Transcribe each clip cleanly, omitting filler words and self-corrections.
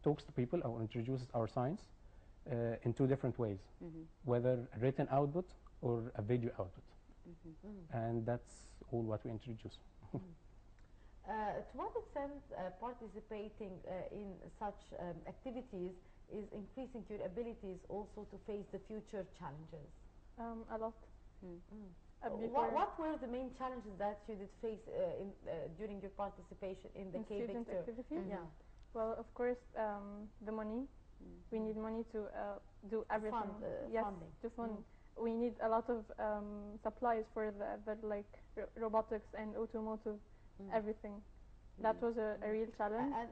talks to people or introduces our science in two different ways, whether a written output or a video output. And that's all what we introduce. To what extent participating in such activities is increasing your abilities also to face the future challenges? A lot. What were the main challenges that you did face during your participation in the student K-Vector? activity? Yeah. Well, of course, the money. We need money to do everything. Yes, funding. to fund. We need a lot of supplies for the like robotics and automotive, everything. That was a real challenge. And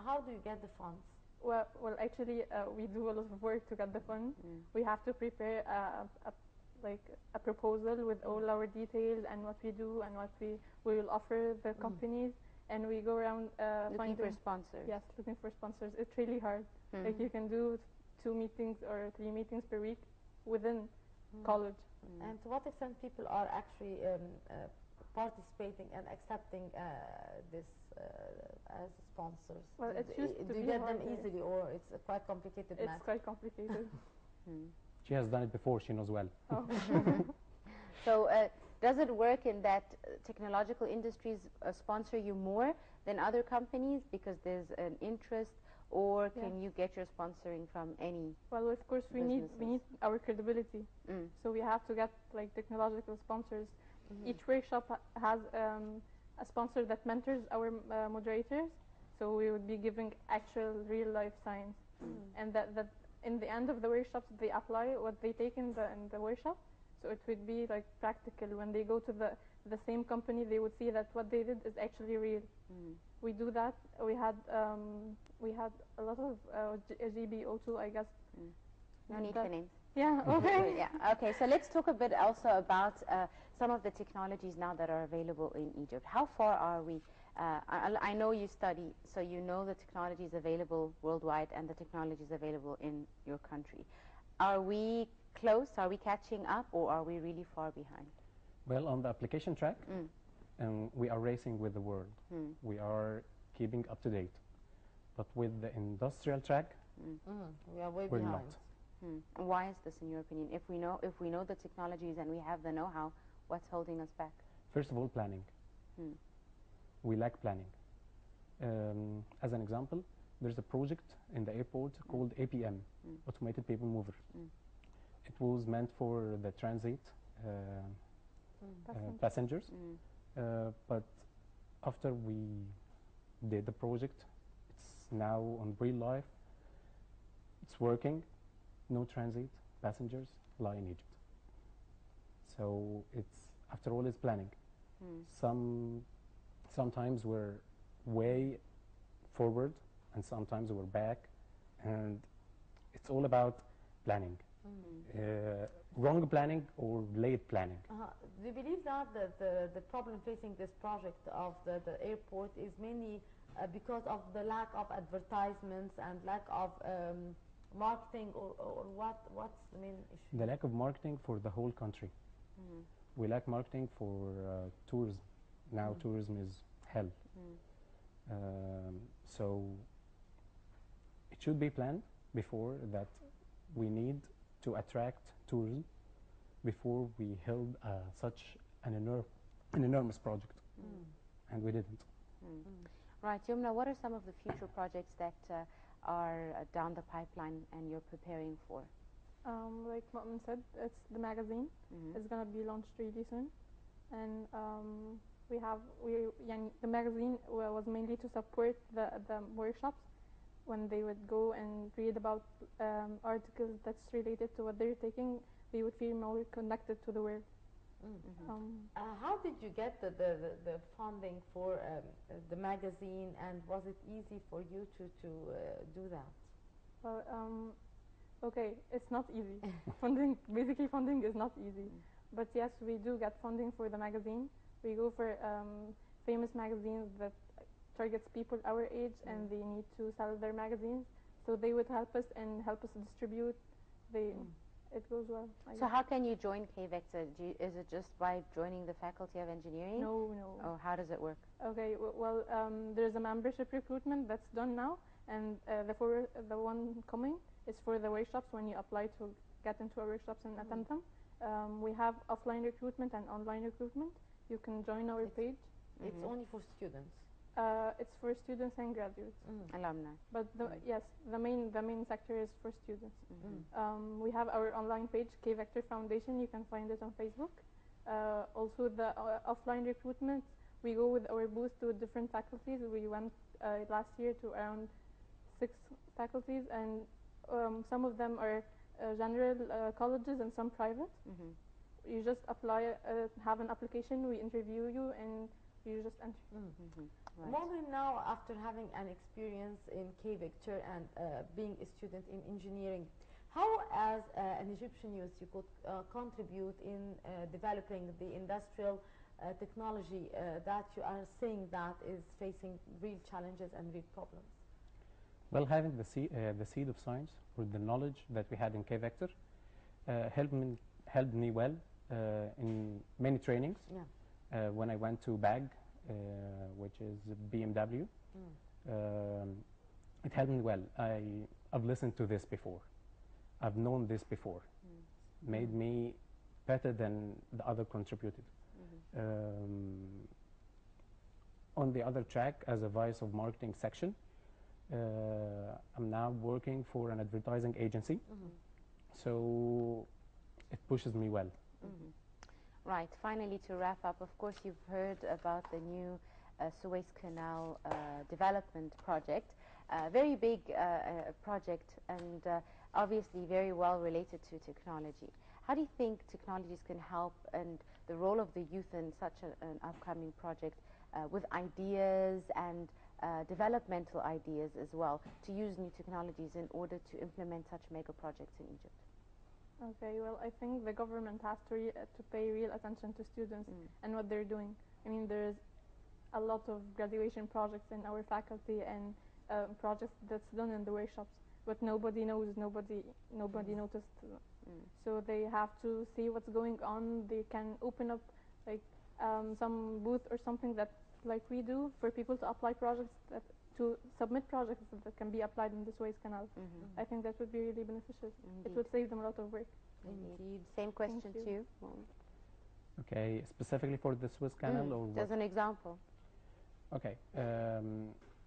how do you get the funds? Well, actually, we do a lot of work to get the fund. We have to prepare a proposal with all our details and what we do and what we will offer the companies, and we go around looking for sponsors. Yes, looking for sponsors. It's really hard. Like you can do 2 meetings or 3 meetings per week within college. And to what extent people are actually participating and accepting this as sponsors? Well, it's just do you get them easily, or it's a quite complicated matter? It's quite complicated. She has done it before, she knows well. Oh. So does it work in that technological industries sponsor you more than other companies because there's an interest, or can you get your sponsoring from any? Well, of course we need our credibility. So we have to get like technological sponsors. Each workshop has a sponsor that mentors our moderators, so we would be giving actual real life science, and that in the end of the workshops they apply what they take in the workshop, so it would be like practical. When they go to the same company, they would see that what they did is actually real. We do that. We had a lot of GBO2, I guess. No need for names. Yeah, okay. Yeah, okay, so let's talk a bit also about some of the technologies now that are available in Egypt. How far are we? I know you study, so you know the technologies available worldwide and the technologies available in your country. Are we close? Are we catching up, or are we really far behind? Well, on the application track, we are racing with the world. We are keeping up to date. But with the industrial track, we are way we're behind. not. Why is this, in your opinion? If we know the technologies and we have the know-how, what's holding us back? First of all, planning. We lack planning. As an example, there's a project in the airport called APM, Automated People Mover. It was meant for the transit passengers, but after we did the project, it's now on real life. It's working. No transit passengers lie in Egypt. So it's, after all, it's planning. Sometimes we're way forward and sometimes we're back, and it's all about planning. Wrong planning or late planning. Do you believe that the problem facing this project of the airport is mainly because of the lack of advertisements and lack of marketing, or what's the main issue? The lack of marketing for the whole country. We lack marketing for tourism. Now tourism is hell. So it should be planned before that. We need to attract tourism before we held such an enormous project, and we didn't. Right, Yumna, what are some of the future projects that are down the pipeline and you're preparing for? Like Mu'min said, it's the magazine. It's gonna be launched really soon, and the magazine was mainly to support the workshops. When they would go and read about articles that's related to what they're taking, they would feel more connected to the world. How did you get the funding for the magazine, and was it easy for you to do that? Well, okay, it's not easy. Funding is not easy. But yes, we do get funding for the magazine. We go for famous magazines that targets people our age, and they need to sell their magazines. So they would help us and help us distribute. It goes well. So how can you join K-Vector? Is it just by joining the Faculty of Engineering? No. Oh, how does it work? Okay, well, there's a membership recruitment that's done now, And the one coming is for the workshops when you apply to get into our workshops and attend them. We have offline recruitment and online recruitment. You can join our page. It's only for students. It's for students and graduates, alumni. but yes, the main sector is for students. We have our online page, K Vector Foundation. You can find it on Facebook. Also, the offline recruitment, we go with our booth to different faculties. We went last year to around 6 faculties, and some of them are general colleges and some private. You just apply, have an application, we interview you, and you just enter. Right. Morgan, now after having an experience in K-Vector and being a student in engineering, how as an Egyptian youth you could contribute in developing the industrial technology that you are saying that is facing real challenges and real problems? Well, having the seed of science, or the knowledge that we had in K-Vector, helped me well in many trainings. Yeah. When I went to BAG, which is BMW, it helped me well. I've listened to this before. I've known this before. Made me better than the other contributed. On the other track, as a vice of marketing section, I'm now working for an advertising agency. So it pushes me well. Right. Finally, to wrap up, of course, you've heard about the new Suez Canal development project. Very big project, and obviously very well related to technology. How do you think technologies can help, and the role of the youth in such an upcoming project with ideas and developmental ideas as well, to use new technologies in order to implement such mega projects in Egypt? Okay, well, I think the government has to pay real attention to students and what they're doing. I mean, there's a lot of graduation projects in our faculty and projects that's done in the workshops, but nobody knows, nobody noticed. So they have to see what's going on. They can open up like some booth or something that like we do for people to apply projects, to submit projects that can be applied in the Suez Canal. I think that would be really beneficial. It would save them a lot of work. Indeed. Same question to you. Okay, specifically for the Suez Canal, or what? As an example. Okay,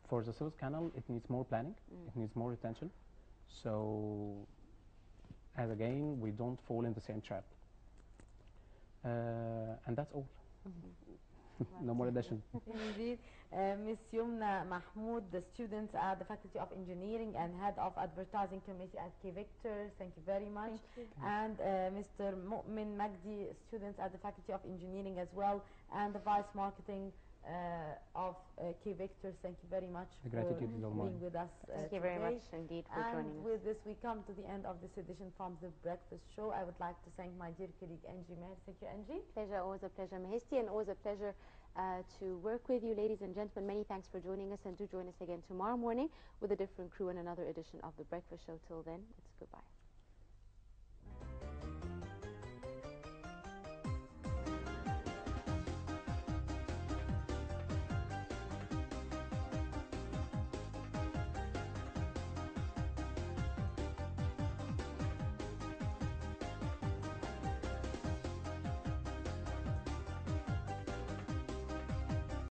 for the Suez Canal, it needs more planning. It needs more attention. So, as again, we don't fall in the same trap. And that's all. No more addition. Indeed. Ms. Yumna Mahmoud, the student at the Faculty of Engineering and Head of Advertising Committee at K-Vector, thank you very much. And Mr. Mu'min Magdi, student at the Faculty of Engineering as well, and the Vice Marketing of K-Vector, thank you very much The for gratitude is all mine. being with us Thank you very much indeed for joining us. And with this, we come to the end of this edition from The Breakfast Show. I would like to thank my dear colleague, Angie Maher. Thank you, Angie. Pleasure, always a pleasure, Mahesti, and always a pleasure to work with you, ladies and gentlemen. Many thanks for joining us, and do join us again tomorrow morning with a different crew and another edition of The Breakfast Show. Till then, it's goodbye.